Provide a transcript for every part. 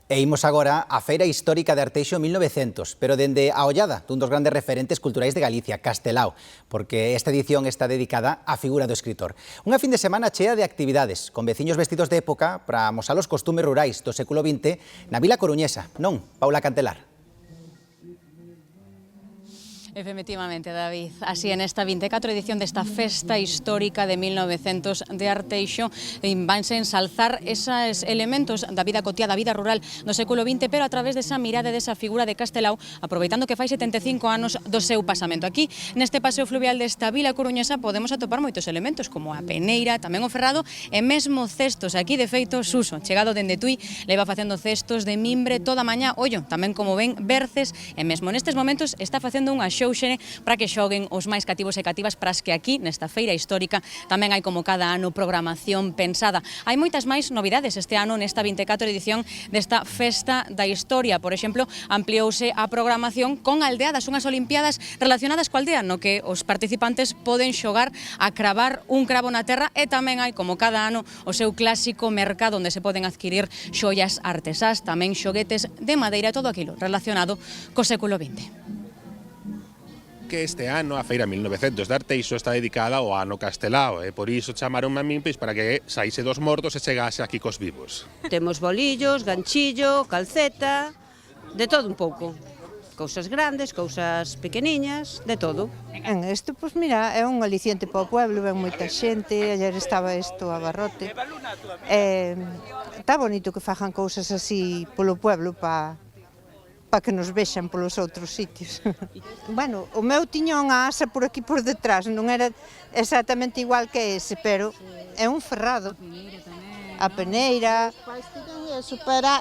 E imos agora á Feira Histórica de Arteixo 1900, pero dende a ollada dun dos grandes referentes culturais de Galicia, Castelao, porque esta edición está dedicada á figura do escritor. Unha fin de semana chea de actividades, con veciños vestidos de época para amosar os costumes rurais do século XX na vila coruñesa. Non, Paula Cantelar. Efectivamente, David. Así, en esta 24 edición desta Festa Histórica de 1900 de Arteixo, vanse ensalzar esos elementos da vida cotiá, da vida rural do século XX, pero a través desa mirada, desa figura de Castelao, aproveitando que fai 75 anos do seu pasamento. Aquí, neste paseo fluvial desta vila coruñesa, podemos atopar moitos elementos, como a peneira, tamén o ferrado, e mesmo cestos. Aquí, de feito, Suso, chegado dende Tui, leva facendo cestos de mimbre toda a mañá, ollo, tamén como ven, berces, e mesmo nestes momentos está facendo unha show para que xoguen os máis cativos e cativas, para as que aquí, nesta feira histórica, tamén hai como cada ano programación pensada. Hai moitas máis novidades este ano nesta 24 edición desta Festa da Historia. Por exemplo, ampliouse a programación con aldeadas, unhas olimpiadas relacionadas coa aldea, no que os participantes poden xogar a cravar un cravo na terra, e tamén hai, como cada ano, o seu clásico mercado onde se poden adquirir xoias artesás, tamén xoguetes de madeira, todo aquilo relacionado co século XX. Que este ano a Feira 1900 de Arteixo está dedicada ao ano Castelao, e por iso chamaronme a min para que saíse dos mortos e chegase aquí cos vivos. Temos bolillos, ganchillo, calceta, de todo un pouco. Cousas grandes, cousas pequeniñas, de todo. Isto, pois mira, é un aliciente para o pueblo, ven moita xente, ayer estaba isto a barrote. Está bonito que fajan cousas así polo pueblo para que nos vexan polos outros sitios. Bueno, o meu tiña unha asa por aquí por detrás, non era exactamente igual que ese, pero é un ferrado. A peneira.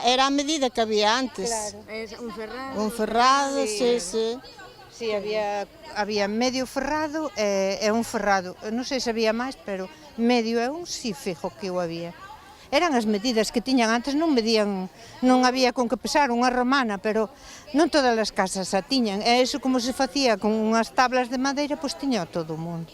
Era a medida que había antes. Claro. Un ferrado, sí. Sí, había medio ferrado e un ferrado. Non sei se había máis, pero medio e un si fijo que o había. Eran as medidas que tiñan antes, non medían, non había con que pesar unha romana, pero non todas as casas a tiñan. E iso como se facía con unhas tablas de madeira, pois tiña todo o mundo.